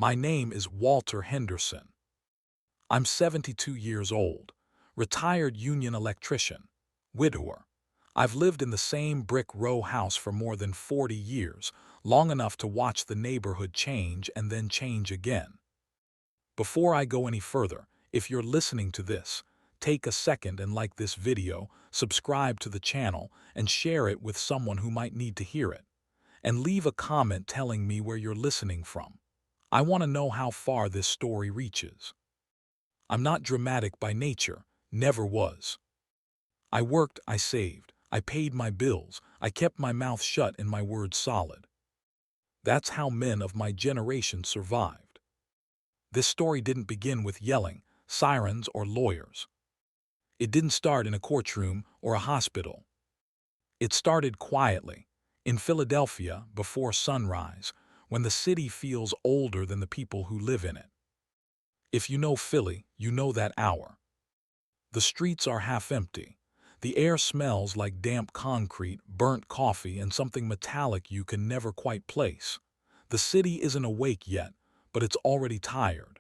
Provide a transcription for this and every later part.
My name is Walter Henderson. I'm 72 years old, retired union electrician, widower. I've lived in the same brick row house for more than 40 years, long enough to watch the neighborhood change and then change again. Before I go any further, if you're listening to this, take a second and like this video, subscribe to the channel, and share it with someone who might need to hear it. And leave a comment telling me where you're listening from. I want to know how far this story reaches. I'm not dramatic by nature, never was. I worked, I saved, I paid my bills, I kept my mouth shut and my words solid. That's how men of my generation survived. This story didn't begin with yelling, sirens, or lawyers. It didn't start in a courtroom or a hospital. It started quietly, in Philadelphia before sunrise, when the city feels older than the people who live in it. If you know Philly, you know that hour. The streets are half empty. The air smells like damp concrete, burnt coffee, and something metallic you can never quite place. The city isn't awake yet, but it's already tired.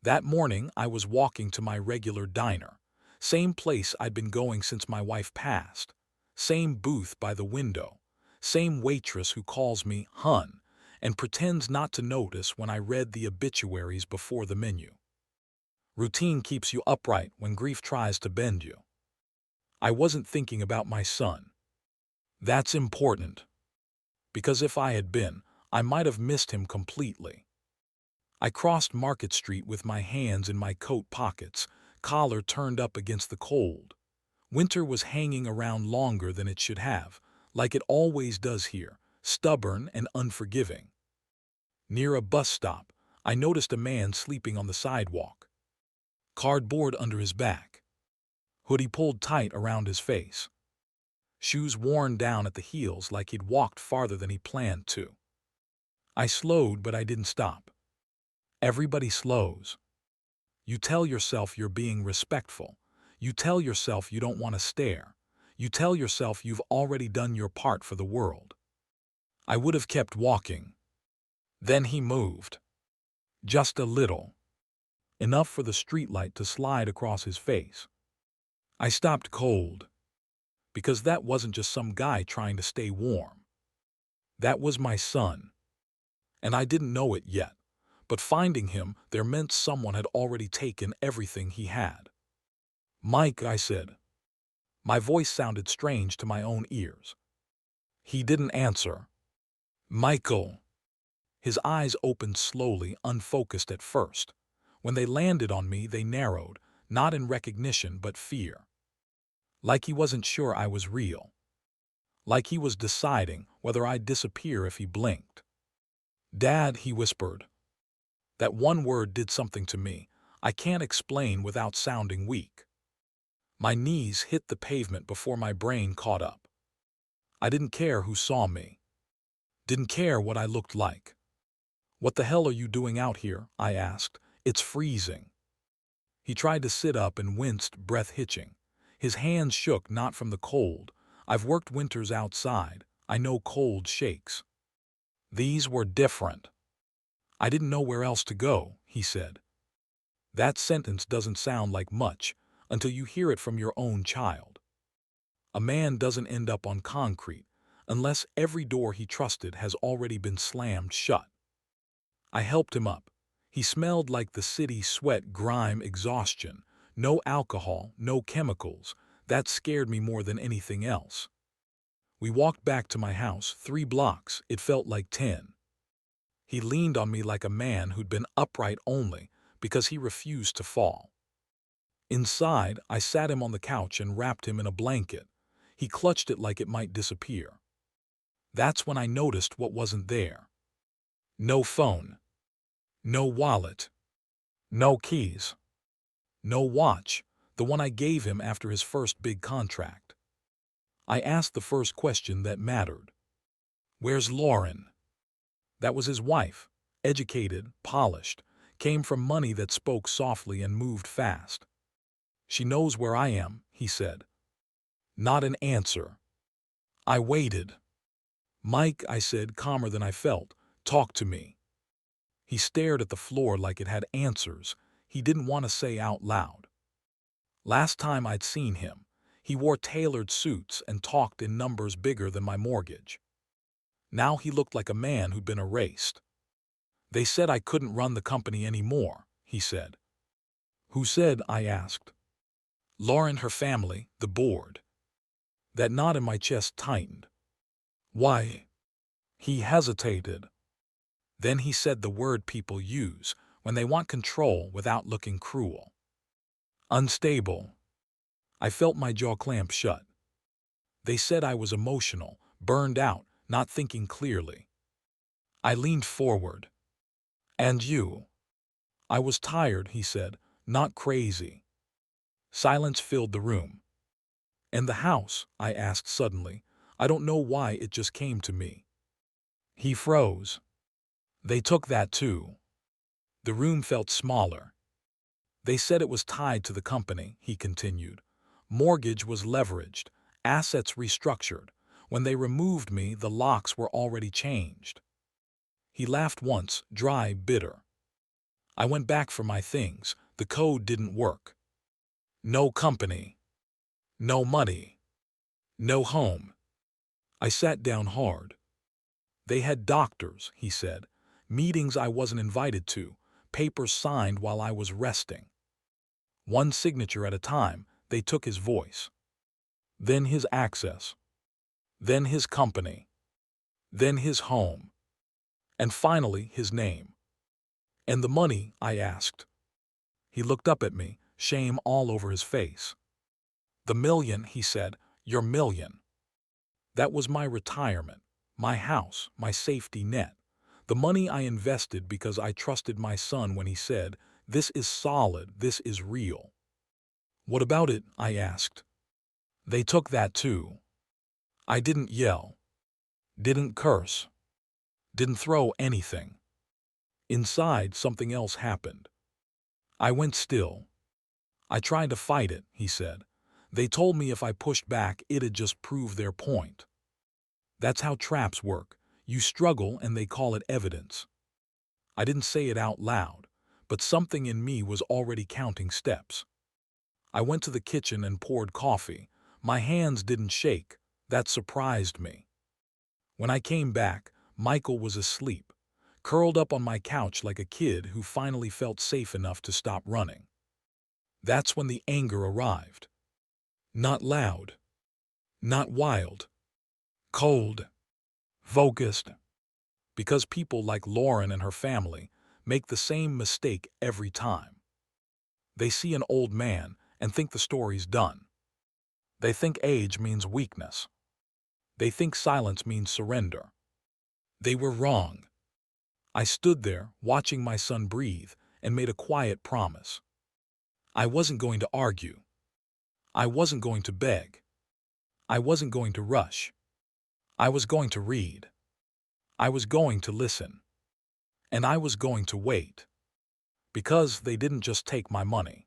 That morning, I was walking to my regular diner. Same place I'd been going since my wife passed. Same booth by the window. Same waitress who calls me "hun" and pretends not to notice when I read the obituaries before the menu. Routine keeps you upright when grief tries to bend you. I wasn't thinking about my son. That's important, because if I had been, I might have missed him completely. I crossed Market Street with my hands in my coat pockets, collar turned up against the cold. Winter was hanging around longer than it should have, like it always does here, stubborn and unforgiving. Near a bus stop, I noticed a man sleeping on the sidewalk. Cardboard under his back. Hoodie pulled tight around his face. Shoes worn down at the heels like he'd walked farther than he planned to. I slowed, but I didn't stop. Everybody slows. You tell yourself you're being respectful. You tell yourself you don't want to stare. You tell yourself you've already done your part for the world. I would have kept walking. Then he moved. Just a little. Enough for the streetlight to slide across his face. I stopped cold. Because that wasn't just some guy trying to stay warm. That was my son. And I didn't know it yet. But finding him there meant someone had already taken everything he had. "Mike," I said. My voice sounded strange to my own ears. He didn't answer. "Michael." His eyes opened slowly, unfocused at first. When they landed on me, they narrowed, not in recognition but fear. Like he wasn't sure I was real. Like he was deciding whether I'd disappear if he blinked. "Dad," he whispered. That one word did something to me. I can't explain without sounding weak. My knees hit the pavement before my brain caught up. I didn't care who saw me. Didn't care what I looked like. "What the hell are you doing out here?" I asked. "It's freezing." He tried to sit up and winced, breath hitching. His hands shook, not from the cold. I've worked winters outside. I know cold shakes. These were different. "I didn't know where else to go," he said. That sentence doesn't sound like much until you hear it from your own child. A man doesn't end up on concrete unless every door he trusted has already been slammed shut. I helped him up. He smelled like the city: sweat, grime, exhaustion. No alcohol, no chemicals. That scared me more than anything else. We walked back to my house, 3 blocks. It felt like 10. He leaned on me like a man who'd been upright only because he refused to fall. Inside, I sat him on the couch and wrapped him in a blanket. He clutched it like it might disappear. That's when I noticed what wasn't there. No phone. No wallet. No keys. No watch, the one I gave him after his first big contract. I asked the first question that mattered. "Where's Lauren?" That was his wife. Educated, polished, came from money that spoke softly and moved fast. "She knows where I am," he said. Not an answer. I waited. "Mike," I said, calmer than I felt, "talk to me." He stared at the floor like it had answers he didn't want to say out loud. Last time I'd seen him, he wore tailored suits and talked in numbers bigger than my mortgage. Now he looked like a man who'd been erased. They said I couldn't run the company anymore, he said. Who said? I asked. Lauren, her family, the board. That knot in my chest tightened. Why? He hesitated. Then he said the word people use when they want control without looking cruel. Unstable. I felt my jaw clamp shut. They said I was emotional, burned out, not thinking clearly. I leaned forward. And you? I was tired, he said, not crazy. Silence filled the room. And the house? I asked suddenly. I don't know why it just came to me. He froze. They took that too. The room felt smaller. They said it was tied to the company, he continued. Mortgage was leveraged, assets restructured. When they removed me, the locks were already changed. He laughed once, dry, bitter. I went back for my things. The code didn't work. No company. No money. No home. I sat down hard. They had doctors, he said, meetings I wasn't invited to, papers signed while I was resting. One signature at a time, they took his voice. Then his access. Then his company. Then his home. And finally his name. And the money? I asked. He looked up at me, shame all over his face. The million, he said, your million. That was my retirement, my house, my safety net. The money I invested because I trusted my son when he said, this is solid, this is real. What about it? I asked. They took that too. I didn't yell. Didn't curse. Didn't throw anything. Inside, something else happened. I went still. I tried to fight it, he said. They told me if I pushed back, it'd just prove their point. That's how traps work. You struggle and they call it evidence. I didn't say it out loud, but something in me was already counting steps. I went to the kitchen and poured coffee. My hands didn't shake. That surprised me. When I came back, Michael was asleep, curled up on my couch like a kid who finally felt safe enough to stop running. That's when the anger arrived. Not loud. Not wild. Cold. Focused. Because people like Lauren and her family make the same mistake every time. They see an old man and think the story's done. They think age means weakness. They think silence means surrender. They were wrong. I stood there, watching my son breathe, and made a quiet promise. I wasn't going to argue. I wasn't going to beg. I wasn't going to rush. I was going to read. I was going to listen. And I was going to wait. Because they didn't just take my money.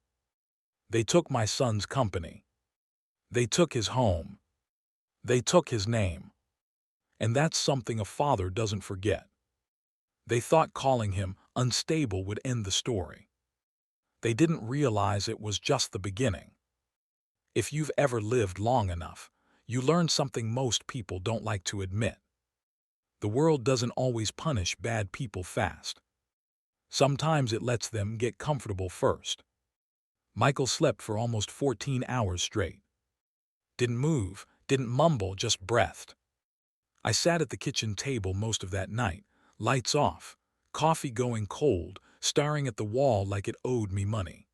They took my son's company. They took his home. They took his name. And that's something a father doesn't forget. They thought calling him unstable would end the story. They didn't realize it was just the beginning. If you've ever lived long enough, you learn something most people don't like to admit. The world doesn't always punish bad people fast. Sometimes it lets them get comfortable first. Michael slept for almost 14 hours straight. Didn't move, didn't mumble, just breathed. I sat at the kitchen table most of that night, lights off, coffee going cold, staring at the wall like it owed me money.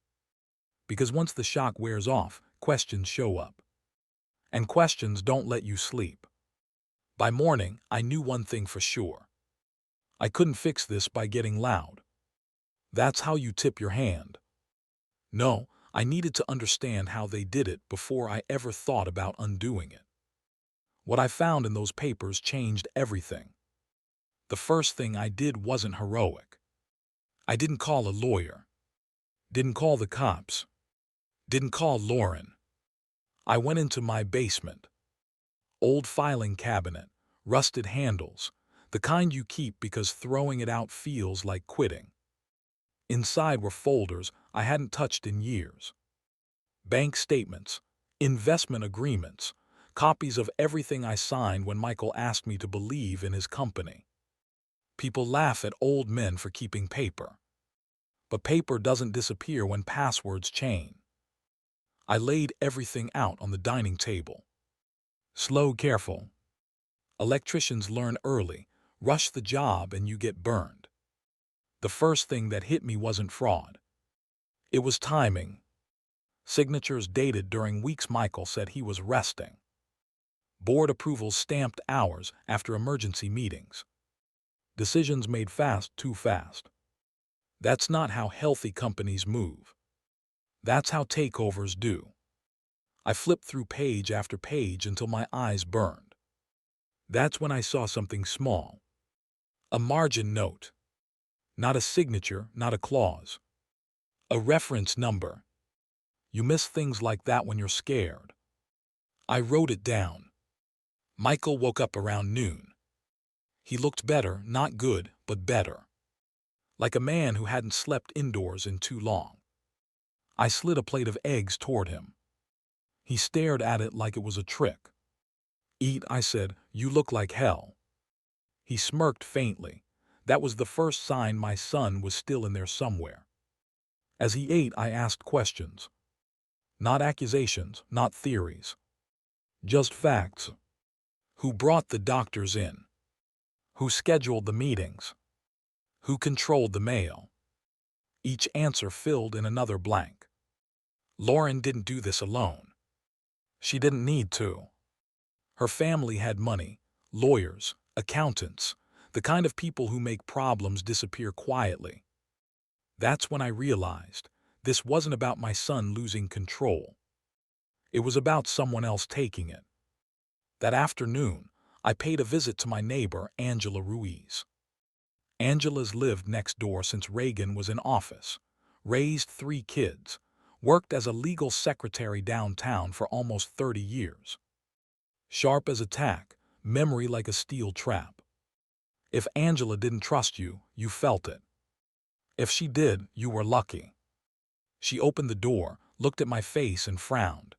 Because once the shock wears off, questions show up. And questions don't let you sleep. By morning, I knew one thing for sure. I couldn't fix this by getting loud. That's how you tip your hand. No, I needed to understand how they did it before I ever thought about undoing it. What I found in those papers changed everything. The first thing I did wasn't heroic. I didn't call a lawyer. Didn't call the cops. Didn't call Lauren. I went into my basement. Old filing cabinet, rusted handles, The kind you keep because throwing it out feels like quitting. Inside were folders I hadn't touched in years. Bank statements, investment agreements, copies of everything I signed when Michael asked me to believe in his company. People laugh at old men for keeping paper. But paper doesn't disappear when passwords change. I laid everything out on the dining table. Slow, careful. Electricians learn early, rush the job and you get burned. The first thing that hit me wasn't fraud. It was timing. Signatures dated during weeks Michael said he was resting. Board approvals stamped hours after emergency meetings. Decisions made fast, too fast. That's not how healthy companies move. That's how takeovers do. I flipped through page after page until my eyes burned. That's when I saw something small. A margin note. Not a signature, not a clause. A reference number. You miss things like that when you're scared. I wrote it down. Michael woke up around noon. He looked better, not good, but better. Like a man who hadn't slept indoors in too long. I slid a plate of eggs toward him. He stared at it like it was a trick. Eat, I said, you look like hell. He smirked faintly. That was the first sign my son was still in there somewhere. As he ate, I asked questions. Not accusations, not theories. Just facts. Who brought the doctors in? Who scheduled the meetings? Who controlled the mail? Each answer filled in another blank. Lauren didn't do this alone. She didn't need to. Her family had money, lawyers, accountants, the kind of people who make problems disappear quietly. That's when I realized this wasn't about my son losing control. It was about someone else taking it. That afternoon, I paid a visit to my neighbor, Angela Ruiz. Angela's lived next door since Reagan was in office, raised 3 kids, worked as a legal secretary downtown for almost 30 years. Sharp as a tack, memory like a steel trap. If Angela didn't trust you, you felt it. If she did, you were lucky. She opened the door, looked at my face and frowned.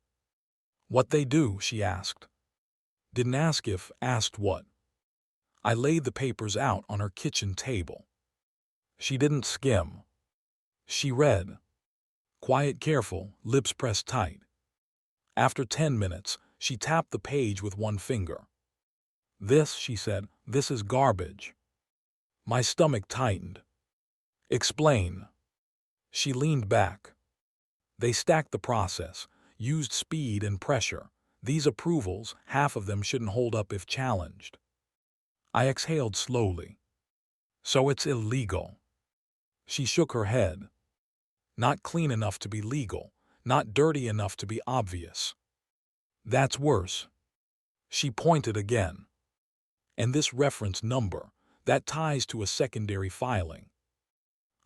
What they do, she asked. Didn't ask if, asked what. I laid the papers out on her kitchen table. She didn't skim. She read. Quiet, careful, lips pressed tight. After 10 minutes, she tapped the page with one finger. This, she said, this is garbage. My stomach tightened. Explain. She leaned back. They stacked the process, used speed and pressure. These approvals, half of them shouldn't hold up if challenged. I exhaled slowly. So it's illegal. She shook her head. Not clean enough to be legal, not dirty enough to be obvious. That's worse. She pointed again. And this reference number, that ties to a secondary filing.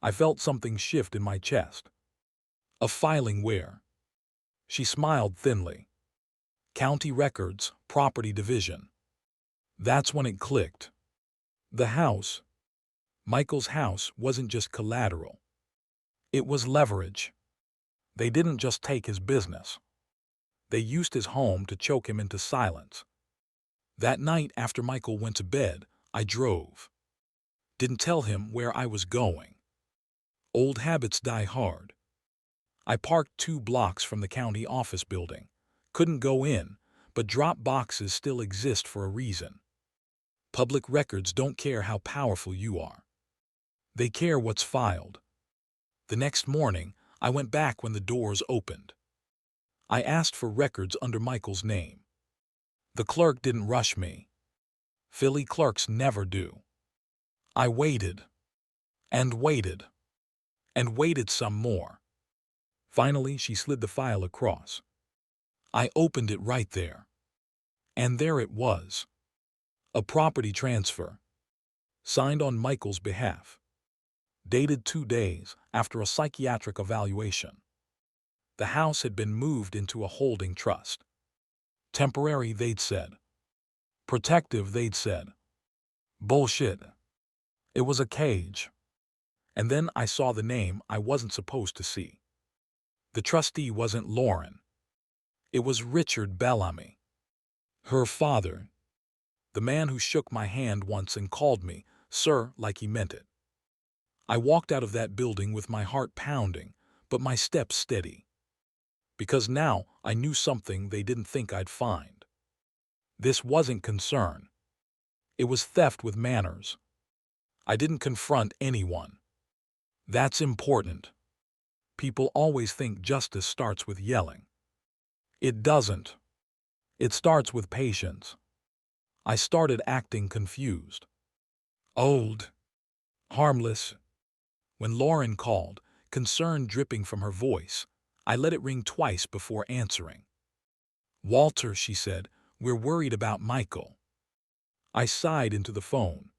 I felt something shift in my chest. A filing where? She smiled thinly. County records, property division. That's when it clicked. The house, Michael's house, wasn't just collateral. It was leverage. They didn't just take his business. They used his home to choke him into silence. That night after Michael went to bed, I drove. Didn't tell him where I was going. Old habits die hard. I parked 2 blocks from the county office building. Couldn't go in, but drop boxes still exist for a reason. Public records don't care how powerful you are. They care what's filed. The next morning, I went back when the doors opened. I asked for records under Michael's name. The clerk didn't rush me. Philly clerks never do. I waited. And waited. And waited some more. Finally, she slid the file across. I opened it right there. And there it was. A property transfer. Signed on Michael's behalf. Dated 2 days after a psychiatric evaluation. The house had been moved into a holding trust. Temporary, they'd said. Protective, they'd said. Bullshit. It was a cage. And then I saw the name I wasn't supposed to see. The trustee wasn't Lauren. It was Richard Bellamy. Her father. The man who shook my hand once and called me, sir, like he meant it. I walked out of that building with my heart pounding, but my steps steady. Because now I knew something they didn't think I'd find. This wasn't concern. It was theft with manners. I didn't confront anyone. That's important. People always think justice starts with yelling. It doesn't. It starts with patience. I started acting confused. Old. Harmless. When Lauren called, concern dripping from her voice, I let it ring twice before answering. Walter, she said, we're worried about Michael. I sighed into the phone.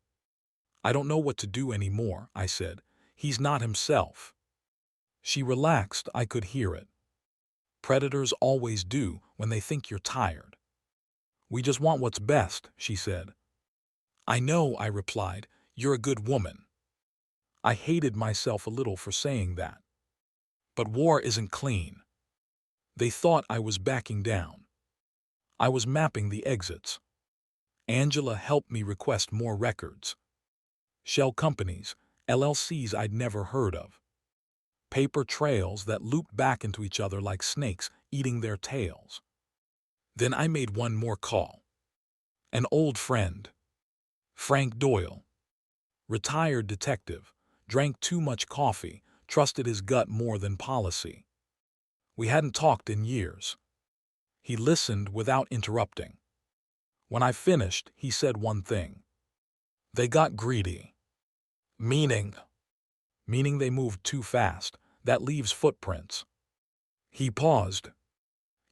I don't know what to do anymore, I said. He's not himself. She relaxed, I could hear it. Predators always do when they think you're tired. We just want what's best, she said. I know, I replied. You're a good woman. I hated myself a little for saying that. But war isn't clean. They thought I was backing down. I was mapping the exits. Angela helped me request more records. Shell companies, LLCs I'd never heard of. Paper trails that looped back into each other like snakes eating their tails. Then I made one more call. An old friend. Frank Doyle. Retired detective. Drank too much coffee, trusted his gut more than policy. We hadn't talked in years. He listened without interrupting. When I finished, he said one thing. They got greedy. Meaning they moved too fast. That leaves footprints. He paused.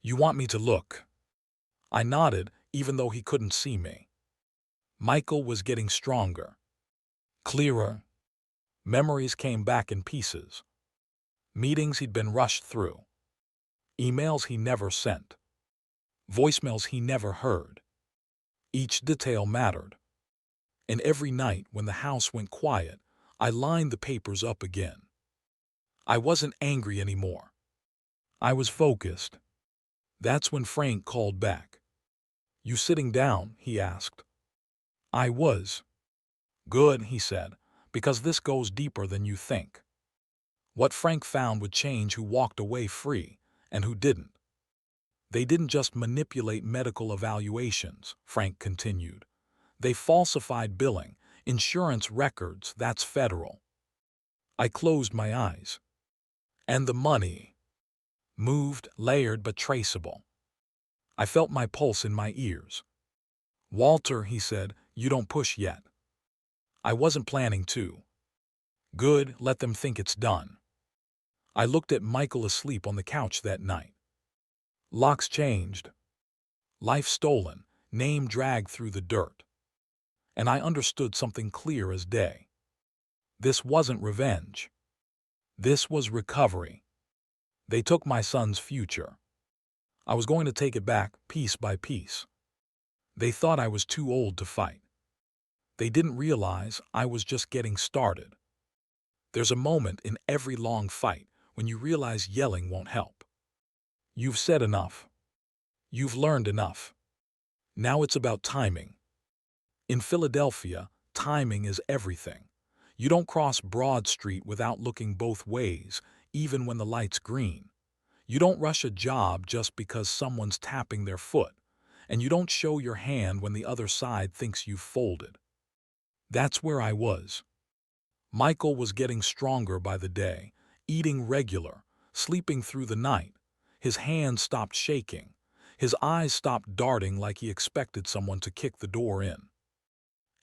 You want me to look? I nodded, even though he couldn't see me. Michael was getting stronger. Clearer. Memories came back in pieces. Meetings he'd been rushed through. Emails he never sent. Voicemails he never heard. Each detail mattered. And every night when the house went quiet, I lined the papers up again. I wasn't angry anymore. I was focused. That's when Frank called back. You sitting down? He asked. I was. Good, he said, because this goes deeper than you think. What Frank found would change who walked away free and who didn't. They didn't just manipulate medical evaluations, Frank continued. They falsified billing, insurance records, that's federal. I closed my eyes. And the money. Moved, layered, but traceable. I felt my pulse in my ears. Walter, he said, you don't push yet. I wasn't planning to. Good, let them think it's done. I looked at Michael asleep on the couch that night. Locks changed. Life stolen, name dragged through the dirt. And I understood something clear as day. This wasn't revenge. This was recovery. They took my son's future. I was going to take it back, piece by piece. They thought I was too old to fight. They didn't realize I was just getting started. There's a moment in every long fight when you realize yelling won't help. You've said enough. You've learned enough. Now it's about timing. In Philadelphia, timing is everything. You don't cross Broad Street without looking both ways, even when the light's green. You don't rush a job just because someone's tapping their foot, and you don't show your hand when the other side thinks you've folded. That's where I was. Michael was getting stronger by the day, eating regular, sleeping through the night. His hands stopped shaking. His eyes stopped darting like he expected someone to kick the door in.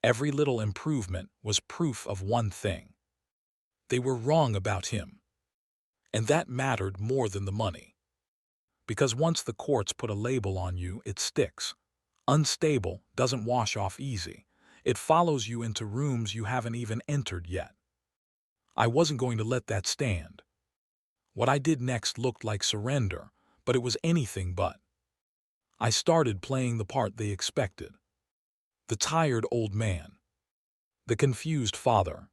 Every little improvement was proof of one thing. They were wrong about him. And that mattered more than the money. Because once the courts put a label on you, it sticks. Unstable doesn't wash off easy. It follows you into rooms you haven't even entered yet. I wasn't going to let that stand. What I did next looked like surrender, but it was anything but. I started playing the part they expected. The tired old man. The confused father.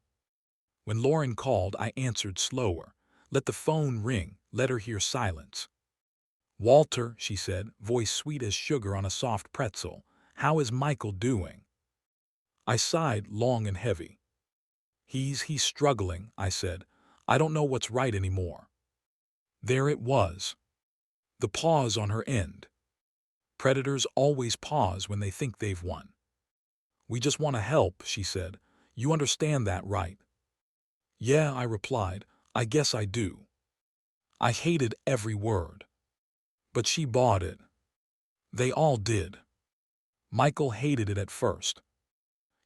When Lauren called, I answered slower. Let the phone ring, let her hear silence. Walter, she said, voice sweet as sugar on a soft pretzel, how is Michael doing? I sighed long and heavy. He's struggling, I said. I don't know what's right anymore. There it was. The pause on her end. Predators always pause when they think they've won. We just want to help, she said. You understand that, right? Yeah, I replied. I guess I do. I hated every word. But she bought it. They all did. Michael hated it at first.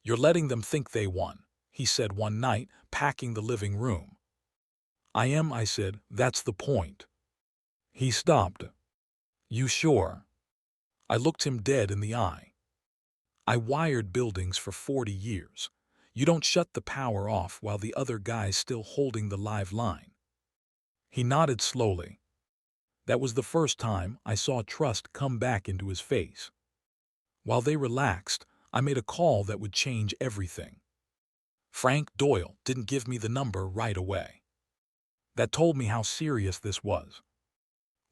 You're letting them think they won, he said one night, packing the living room. I am, I said. That's the point. He stopped. You sure? I looked him dead in the eye. I wired buildings for 40 years. You don't shut the power off while the other guy's still holding the live line. He nodded slowly. That was the first time I saw trust come back into his face. While they relaxed, I made a call that would change everything. Frank Doyle didn't give me the number right away. That told me how serious this was.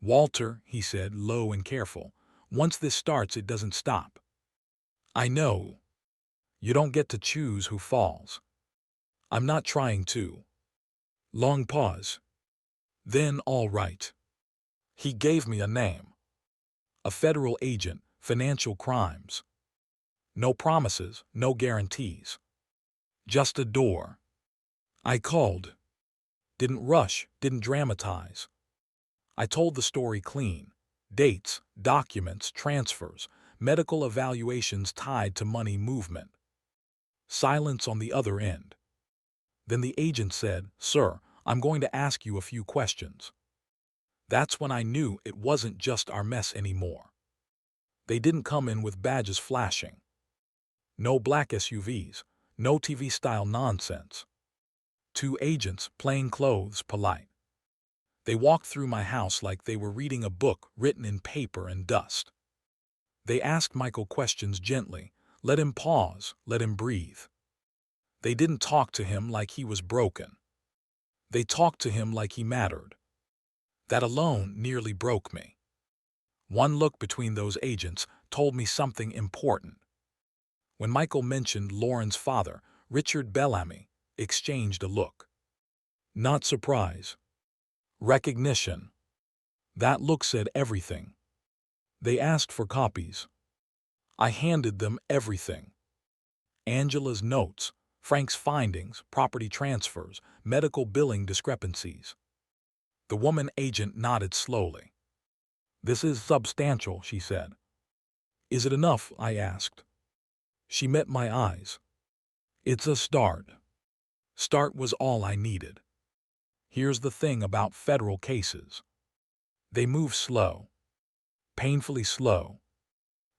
Walter, he said, low and careful, once this starts, it doesn't stop. I know. You don't get to choose who falls. I'm not trying to. Long pause. Then, all right. He gave me a name. A federal agent, financial crimes. No promises, no guarantees. Just a door. I called. Didn't rush, didn't dramatize. I told the story clean. Dates, documents, transfers, medical evaluations tied to money movement. Silence on the other end. Then the agent said, "Sir, I'm going to ask you a few questions." That's when I knew it wasn't just our mess anymore. They didn't come in with badges flashing. No black SUVs, no TV-style nonsense. Two agents, plain clothes, polite. They walked through my house like they were reading a book written in paper and dust. They asked Michael questions gently, let him pause, let him breathe. They didn't talk to him like he was broken. They talked to him like he mattered. That alone nearly broke me. One look between those agents told me something important. When Michael mentioned Lauren's father, Richard Bellamy, exchanged a look. Not surprise. Recognition. That look said everything. They asked for copies. I handed them everything. Angela's notes, Frank's findings, property transfers, medical billing discrepancies. The woman agent nodded slowly. This is substantial, she said. Is it enough? I asked. She met my eyes. It's a start. Start was all I needed. Here's the thing about federal cases. They move slow. Painfully slow.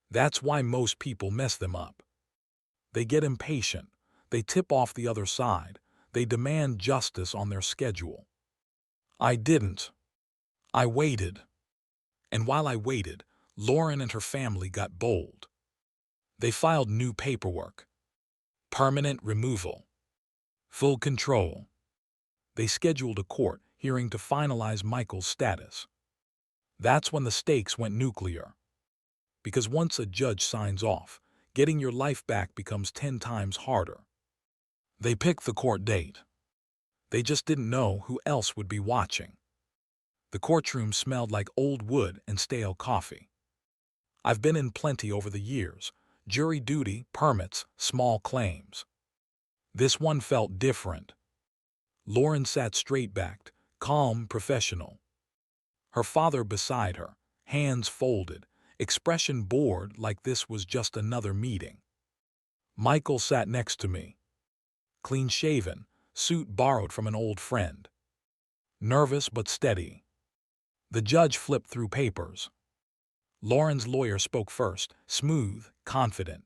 That's why most people mess them up. They get impatient. They tip off the other side. They demand justice on their schedule. I didn't. I waited. And while I waited, Lauren and her family got bold. They filed new paperwork. Permanent removal. Full control. They scheduled a court hearing to finalize Michael's status. That's when the stakes went nuclear. Because once a judge signs off, getting your life back becomes 10 times harder. They picked the court date. They just didn't know who else would be watching. The courtroom smelled like old wood and stale coffee. I've been in plenty over the years. Jury duty, permits, small claims. This one felt different. Lauren sat straight-backed, calm, professional. Her father beside her, hands folded, expression bored like this was just another meeting. Michael sat next to me. Clean-shaven, suit borrowed from an old friend. Nervous but steady. The judge flipped through papers. Lauren's lawyer spoke first, smooth, confident.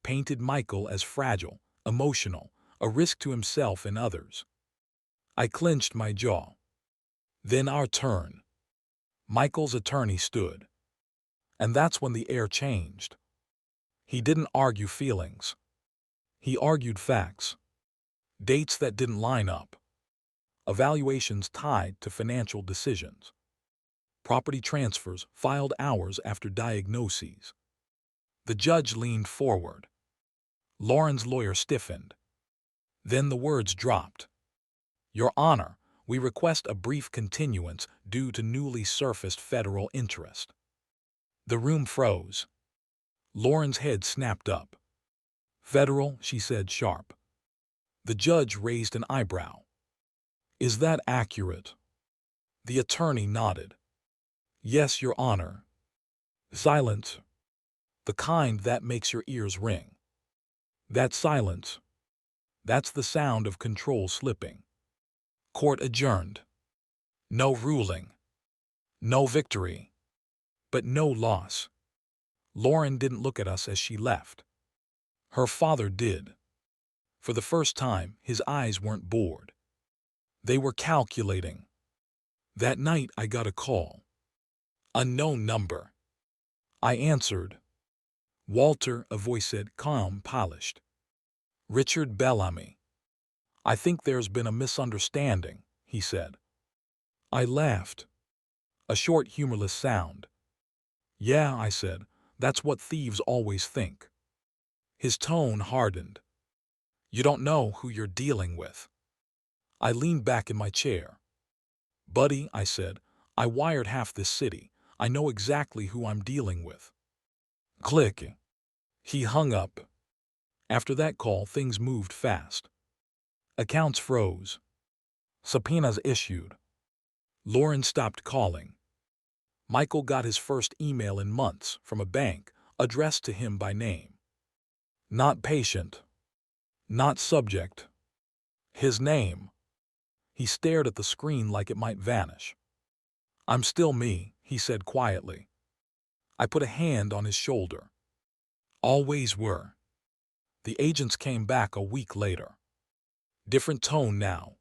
Painted Michael as fragile, emotional, a risk to himself and others. I clenched my jaw. Then our turn. Michael's attorney stood. And that's when the air changed. He didn't argue feelings. He argued facts, dates that didn't line up, evaluations tied to financial decisions, property transfers filed hours after diagnoses. The judge leaned forward. Lauren's lawyer stiffened. Then the words dropped. Your Honor, we request a brief continuance due to newly surfaced federal interest. The room froze. Lauren's head snapped up. Federal, she said sharp. The judge raised an eyebrow. Is that accurate? The attorney nodded. Yes, Your Honor. Silence. The kind that makes your ears ring. That silence. That's the sound of control slipping. Court adjourned. No ruling. No victory. But no loss. Lauren didn't look at us as she left. Her father did. For the first time, his eyes weren't bored. They were calculating. That night I got a call. Unknown number. I answered. Walter, a voice said, calm, polished. Richard Bellamy. I think there's been a misunderstanding, he said. I laughed. A short, humorless sound. Yeah, I said, that's what thieves always think. His tone hardened. You don't know who you're dealing with. I leaned back in my chair. Buddy, I said, I wired half this city. I know exactly who I'm dealing with. Click. He hung up. After that call, things moved fast. Accounts froze. Subpoenas issued. Lauren stopped calling. Michael got his first email in months from a bank addressed to him by name. Not patient. Not subject. His name. He stared at the screen like it might vanish. I'm still me, he said quietly. I put a hand on his shoulder. Always were. The agents came back a week later. Different tone now.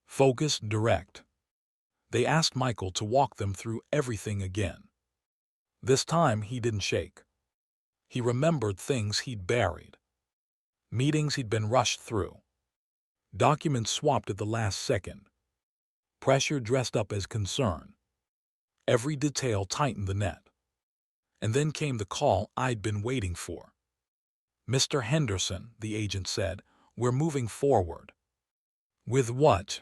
Focused, direct. They asked Michael to walk them through everything again. This time he didn't shake. He remembered things he'd buried. Meetings he'd been rushed through. Documents swapped at the last second. Pressure dressed up as concern. Every detail tightened the net. And then came the call I'd been waiting for. Mr. Henderson, the agent said, we're moving forward. With what?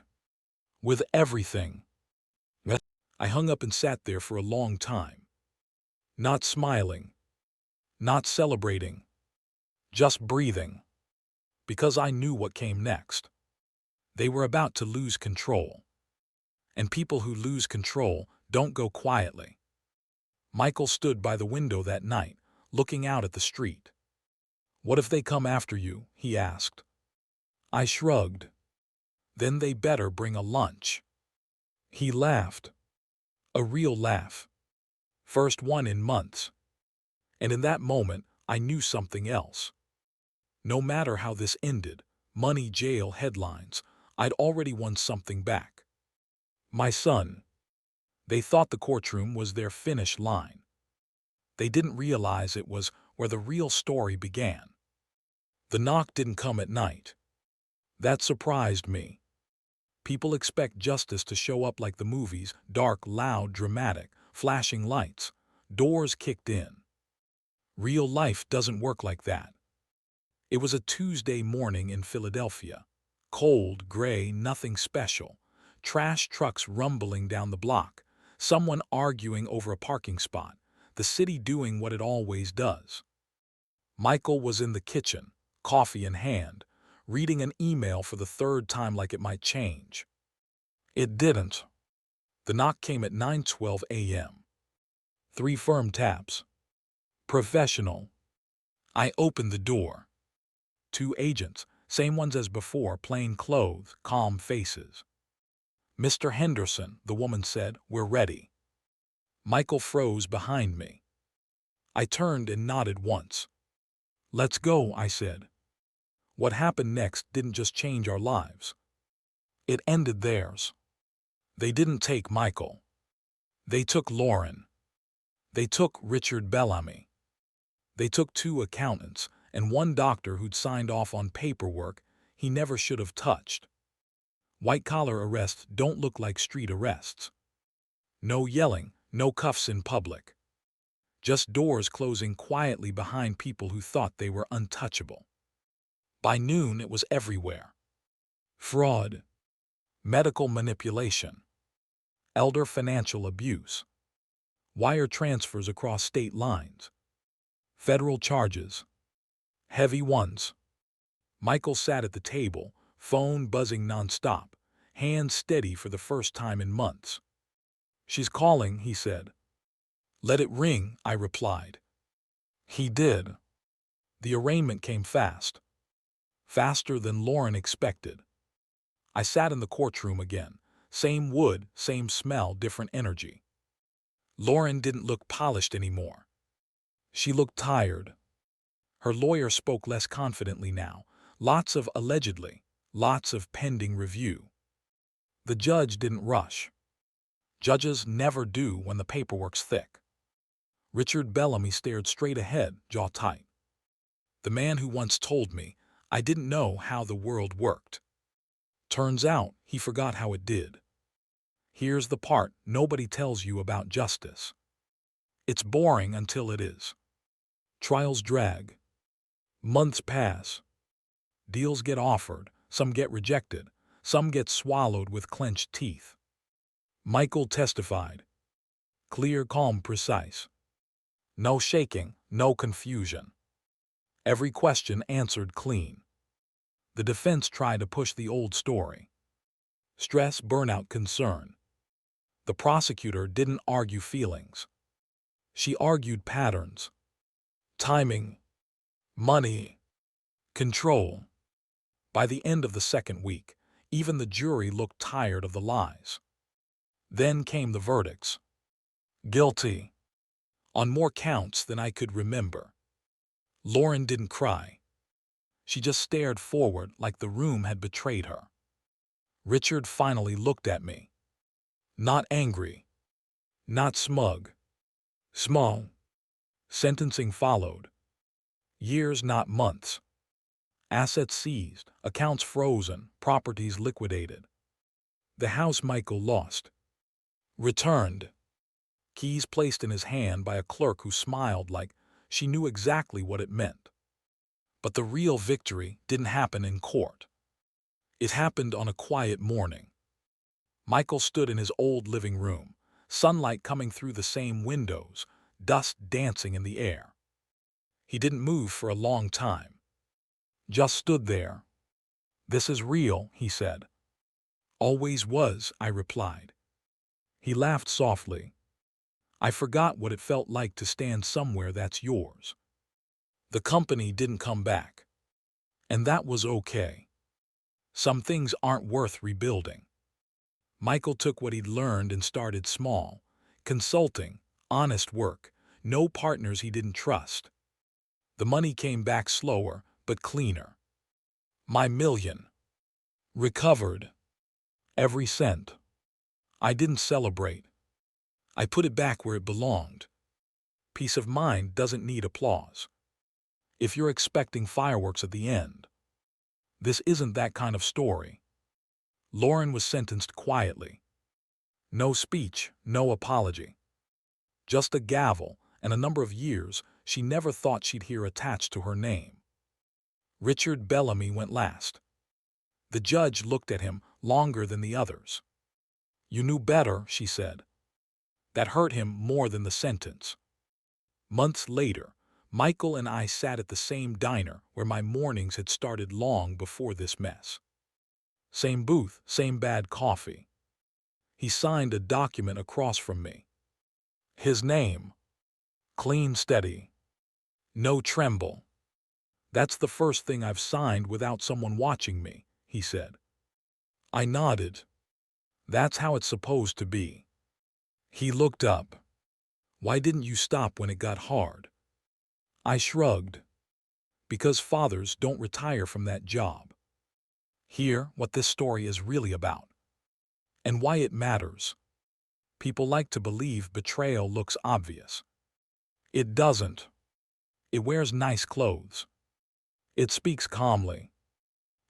With everything. I hung up and sat there for a long time. Not smiling. Not celebrating. Just breathing. Because I knew what came next. They were about to lose control. And people who lose control don't go quietly. Michael stood by the window that night, looking out at the street. What if they come after you? He asked. I shrugged. Then they better bring a lunch. He laughed. A real laugh. First one in months. And in that moment, I knew something else. No matter how this ended, money, jail, headlines, I'd already won something back. My son. They thought the courtroom was their finish line. They didn't realize it was where the real story began. The knock didn't come at night. That surprised me. People expect justice to show up like the movies, dark, loud, dramatic, flashing lights, doors kicked in. Real life doesn't work like that. It was a Tuesday morning in Philadelphia. Cold, gray, nothing special. Trash trucks rumbling down the block. Someone arguing over a parking spot. The city doing what it always does. Michael was in the kitchen, coffee in hand, reading an email for the third time like it might change. It didn't. The knock came at 9:12 a.m. 3 firm taps. Professional. I opened the door. 2 agents, same ones as before, plain clothes, calm faces. Mr. Henderson, the woman said, we're ready. Michael froze behind me. I turned and nodded once. Let's go, I said. What happened next didn't just change our lives. It ended theirs. They didn't take Michael. They took Lauren. They took Richard Bellamy. They took 2 accountants and one doctor who'd signed off on paperwork he never should have touched. White-collar arrests don't look like street arrests. No yelling, no cuffs in public. Just doors closing quietly behind people who thought they were untouchable. By noon, it was everywhere. Fraud, medical manipulation, elder financial abuse, wire transfers across state lines, federal charges, heavy ones. Michael sat at the table, phone buzzing nonstop, hands steady for the first time in months. "She's calling," he said. "Let it ring," I replied. He did. The arraignment came fast. Faster than Lauren expected. I sat in the courtroom again. Same wood, same smell, different energy. Lauren didn't look polished anymore. She looked tired. Her lawyer spoke less confidently now. Lots of allegedly, lots of pending review. The judge didn't rush. Judges never do when the paperwork's thick. Richard Bellamy stared straight ahead, jaw tight. The man who once told me I didn't know how the world worked. Turns out he forgot how it did. Here's the part nobody tells you about justice. It's boring until it is. Trials drag. Months pass. Deals get offered, some get rejected, some get swallowed with clenched teeth. Michael testified. Clear, calm, precise. No shaking, no confusion. Every question answered clean. The defense tried to push the old story. Stress, burnout, concern. The prosecutor didn't argue feelings. She argued patterns. Timing. Money. Control. By the end of the second week, even the jury looked tired of the lies. Then came the verdicts. Guilty. On more counts than I could remember. Lauren didn't cry. She just stared forward like the room had betrayed her. Richard finally looked at me. Not angry. Not smug. Small. Sentencing followed. Years, not months. Assets seized, accounts frozen, properties liquidated. The house Michael lost. Returned. Keys placed in his hand by a clerk who smiled like she knew exactly what it meant. But the real victory didn't happen in court. It happened on a quiet morning. Michael stood in his old living room, sunlight coming through the same windows, dust dancing in the air. He didn't move for a long time. Just stood there. "This is real," he said. "Always was," I replied. He laughed softly. "I forgot what it felt like to stand somewhere that's yours." The company didn't come back. And that was okay. Some things aren't worth rebuilding. Michael took what he'd learned and started small. Consulting, honest work, no partners he didn't trust. The money came back slower, but cleaner. My million. Recovered. Every cent. I didn't celebrate. I put it back where it belonged. Peace of mind doesn't need applause. If you're expecting fireworks at the end, this isn't that kind of story. Lauren was sentenced quietly. No speech, no apology. Just a gavel and a number of years she never thought she'd hear attached to her name. Richard Bellamy went last. The judge looked at him longer than the others. "You knew better," she said. That hurt him more than the sentence. Months later, Michael and I sat at the same diner where my mornings had started long before this mess. Same booth, same bad coffee. He signed a document across from me. His name. Clean, steady. No tremble. "That's the first thing I've signed without someone watching me," he said. I nodded. "That's how it's supposed to be." He looked up. "Why didn't you stop when it got hard?" I shrugged. "Because fathers don't retire from that job." Hear what this story is really about. And why it matters. People like to believe betrayal looks obvious. It doesn't. It wears nice clothes. It speaks calmly.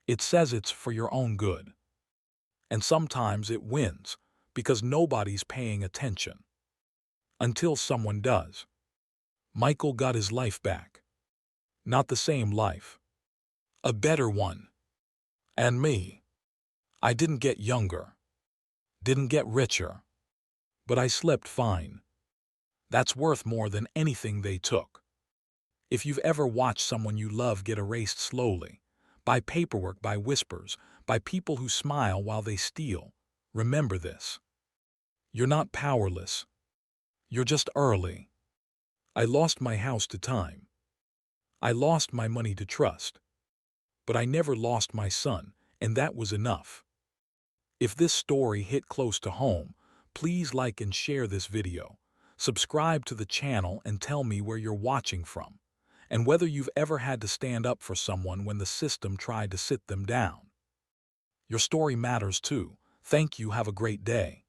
It says it's for your own good. And sometimes it wins because nobody's paying attention. Until someone does. Michael got his life back. Not the same life. A better one. And me. I didn't get younger. Didn't get richer. But I slept fine. That's worth more than anything they took. If you've ever watched someone you love get erased slowly, by paperwork, by whispers, by people who smile while they steal, remember this. You're not powerless. You're just early. I lost my house to time. I lost my money to trust. But I never lost my son, and that was enough. If this story hit close to home, please like and share this video. Subscribe to the channel and tell me where you're watching from, and whether you've ever had to stand up for someone when the system tried to sit them down. Your story matters too. Thank you. Have a great day.